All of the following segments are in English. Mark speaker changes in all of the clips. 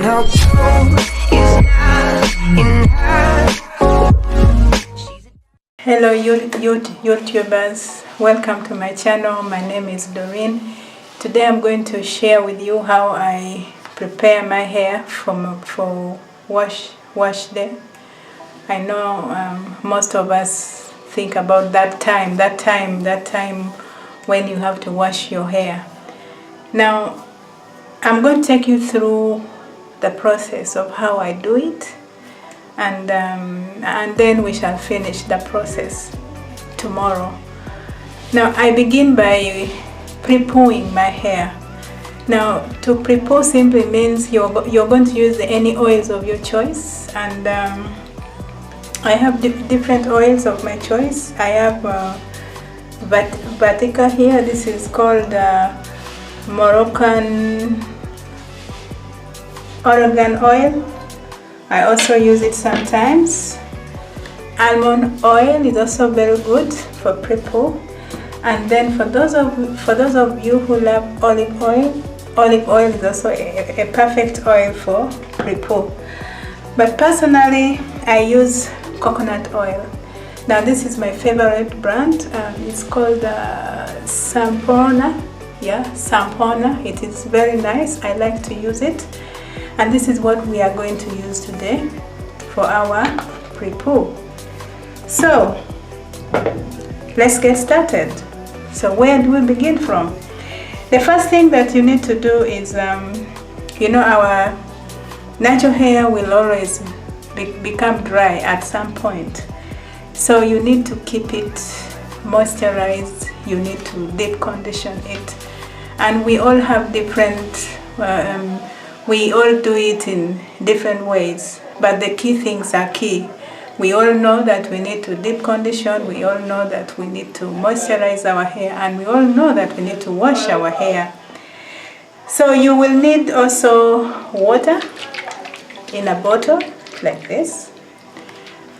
Speaker 1: no clue is not enough.
Speaker 2: Hello YouTubers, welcome to my channel. My name is Doreen. Today I'm going to share with you how I prepare my hair for wash day. I know most of us think about that time when you have to wash your hair. Now I'm going to take you through the process of how I do it, and then we shall finish the process tomorrow. Now I begin by pre-pooing my hair. Now to pre-poo simply means you're going to use any oils of your choice, and I have different oils of my choice. I have Vatica here. This is called Moroccan Oregon oil. I also use it sometimes. Almond oil is also very good for pre-poo. And then for those of you who love olive oil is also a perfect oil for pre-poo. But personally, I use coconut oil. Now this is my favorite brand. It's called Sampona. Yeah, Sampona. It is very nice. I like to use it. And this is what we are going to use today for our pre-poo. So let's get started. So where do we begin from? The first thing that you need to do is, our natural hair will always become dry at some point. So you need to keep it moisturized. You need to deep condition it. And we all have different we all do it in different ways, but the key things are key. We all know that we need to deep condition, we all know that we need to moisturize our hair, and we all know that we need to wash our hair. So you will need also water in a bottle like this.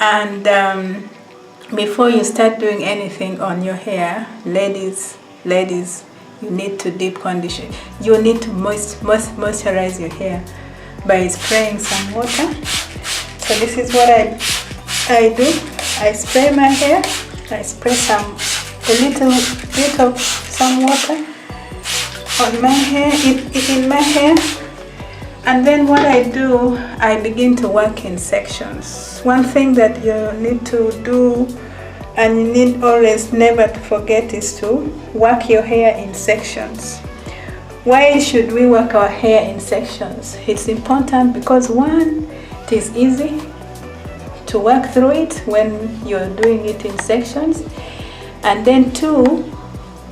Speaker 2: And before you start doing anything on your hair, ladies, you need to deep condition. You need to moisturize your hair by spraying some water. So this is what I do. I spray my hair. I spray a little bit of some water on my hair, in my hair. And then what I do, I begin to work in sections. One thing that you need to do, and you need always never to forget, is to work your hair in sections. Why should we work our hair in sections? It's important because one, it is easy to work through it when you're doing it in sections, and then two,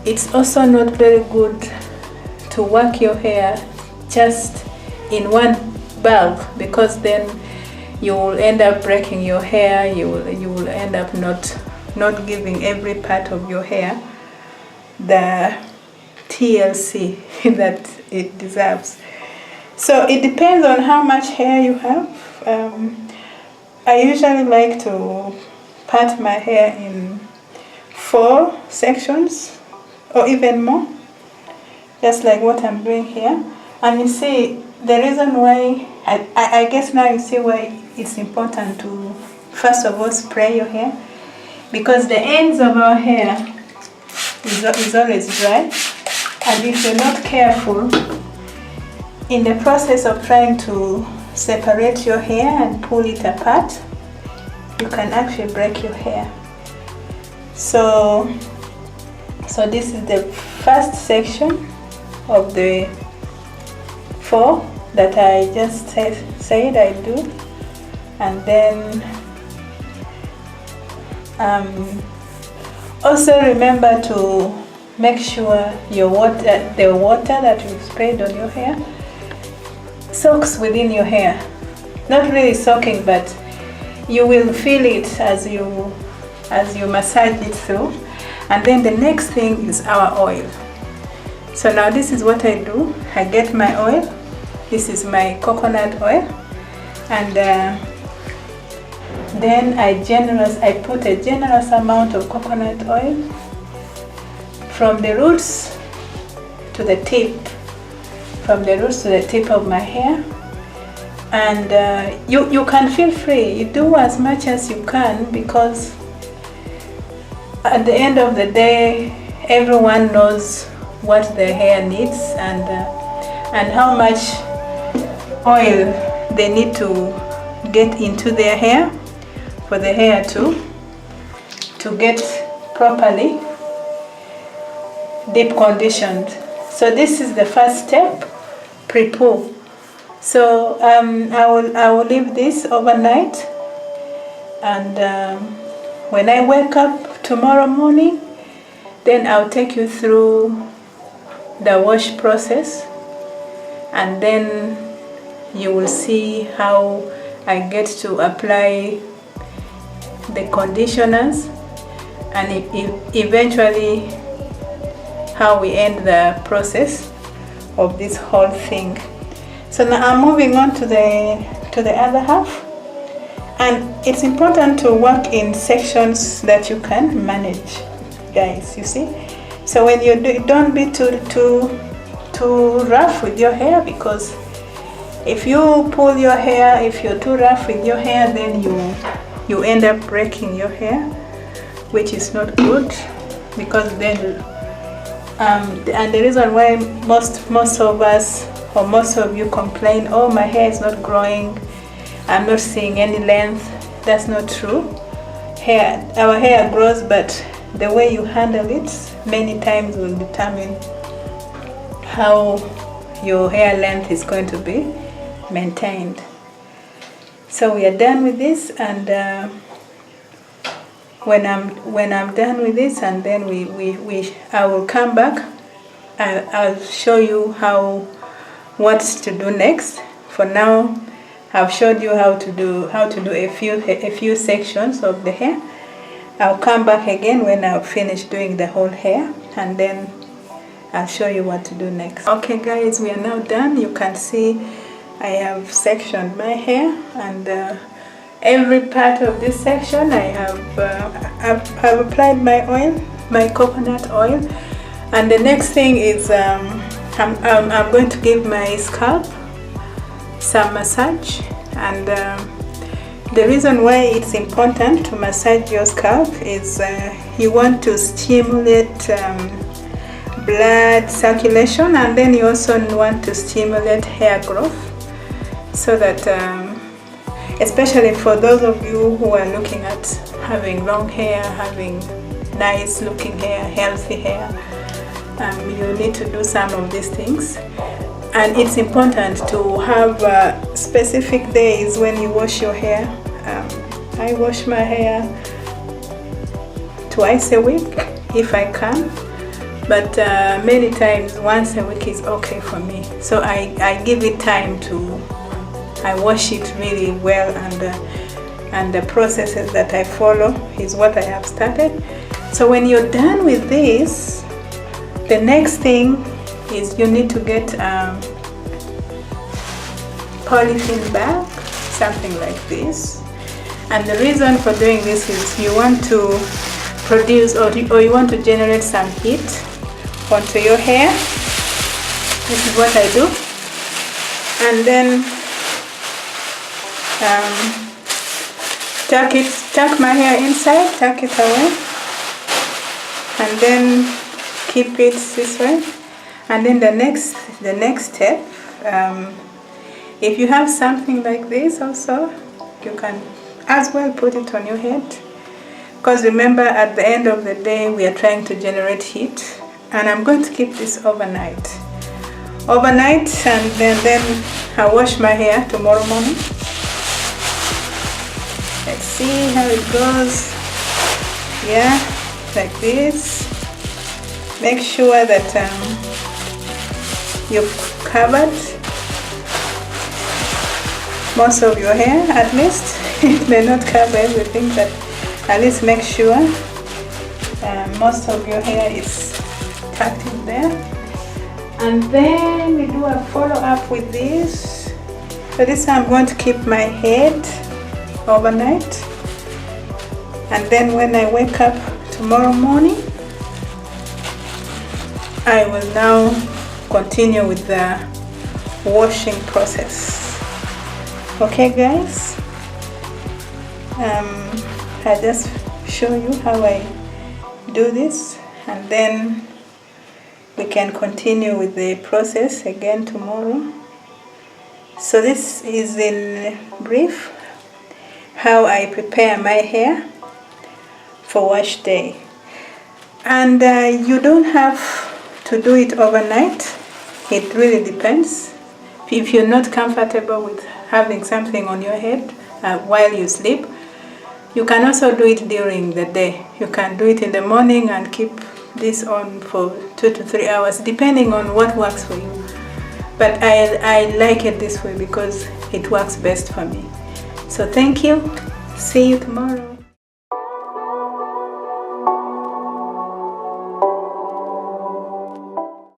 Speaker 2: it's also not very good to work your hair just in one bulk, because then you will end up breaking your hair. You will end up not giving every part of your hair the TLC that it deserves. So it depends on how much hair you have. I usually like to part my hair in 4 sections or even more, just like what I'm doing here. And you see the reason why, I guess now you see why it's important to first of all spray your hair, because the ends of our hair is always dry, and if you're not careful in the process of trying to separate your hair and pull it apart, you can actually break your hair. So this is the first section of the 4 that I just said I do. And then also remember to make sure the water that you sprayed on your hair soaks within your hair. Not really soaking, but you will feel it as you massage it through. And then the next thing is our oil. So now this is what I do. I get my oil. This is my coconut oil, and then I put a generous amount of coconut oil from the roots to the tip, of my hair. and you can feel free. You do as much as you can, because at the end of the day, everyone knows what their hair needs and how much oil they need to get into their hair for the hair to get properly deep conditioned. So this is the first step, pre-poo. So I will leave this overnight, and when I wake up tomorrow morning, then I'll take you through the wash process, and then you will see how I get to apply the conditioners, and eventually how we end the process of this whole thing. So now I'm moving on to the other half, and it's important to work in sections that you can manage, guys, you see. So when you don't be too rough with your hair, because if you pull your hair, if you're too rough with your hair, then you end up breaking your hair, which is not good, because then and the reason why most of us, or most of you, complain, oh, my hair is not growing, I'm not seeing any length. That's not true. Our hair grows, but the way you handle it many times will determine how your hair length is going to be maintained. So we are done with this, and when I'm done with this, and then I will come back and I'll show you what to do next. For now, I've showed you how to do a few sections of the hair. I'll come back again when I've finished doing the whole hair, and then I'll show you what to do next. Okay guys, we are now done. You can see I have sectioned my hair, and every part of this section I have applied my oil, my coconut oil. And the next thing is I'm going to give my scalp some massage, and the reason why it's important to massage your scalp is you want to stimulate blood circulation, and then you also want to stimulate hair growth, so that especially for those of you who are looking at having long hair, having nice looking hair, healthy hair, you need to do some of these things. And it's important to have specific days when you wash your hair. I wash my hair twice a week if I can, but many times once a week is okay for me. So I give it time I wash it really well, and the processes that I follow is what I have started. So when you're done with this, the next thing is you need to get polythene bag, something like this. And the reason for doing this is you want to produce or you want to generate some heat onto your hair. This is what I do. And then tuck my hair inside, tuck it away, and then keep it this way. And then the next step, if you have something like this also, you can as well put it on your head, because remember, at the end of the day we are trying to generate heat. And I'm going to keep this overnight, and then I'll wash my hair tomorrow morning. Let's see how it goes. Yeah, like this. Make sure that you've covered most of your hair, at least. It may not cover everything, but at least make sure most of your hair is tucked in there. And then we do a follow-up with this. So this I'm going to keep my head overnight, and then when I wake up tomorrow morning, I will now continue with the washing process. Okay guys, I just show you how I do this, and then we can continue with the process again tomorrow. So this is in brief how I prepare my hair for wash day. And you don't have to do it overnight. It really depends. If you're not comfortable with having something on your head while you sleep, you can also do it during the day. You can do it in the morning and keep this on for 2 to 3 hours, depending on what works for you. But I like it this way because it works best for me. So thank you. See you tomorrow.